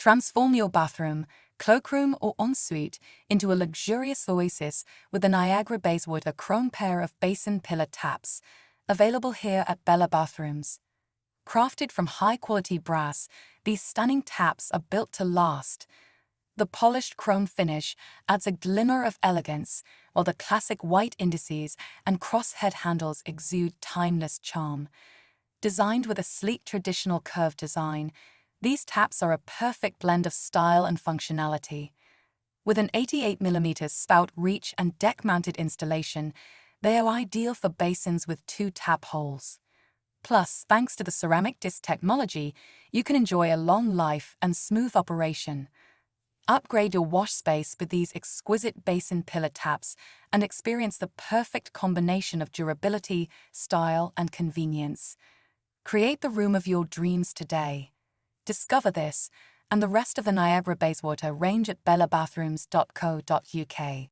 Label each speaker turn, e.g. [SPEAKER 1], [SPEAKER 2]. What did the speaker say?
[SPEAKER 1] Transform your bathroom, cloakroom or ensuite into a luxurious oasis with the Niagara Bayswater chrome pair of Basin pillar taps, available here at Bella Bathrooms. Crafted from high-quality brass, these stunning taps are built to last. The polished chrome finish adds a glimmer of elegance, while the classic white indices and crosshead handles exude timeless charm. Designed with a sleek traditional curved design, these taps are a perfect blend of style and functionality. With an 88mm spout reach and deck-mounted installation, they are ideal for basins with 2 tap holes. Plus, thanks to the ceramic disc technology, you can enjoy a long life and smooth operation. Upgrade your wash space with these exquisite basin pillar taps and experience the perfect combination of durability, style, and convenience. Create the room of your dreams today. Discover this and the rest of the Niagara Bayswater range at bellabathrooms.co.uk.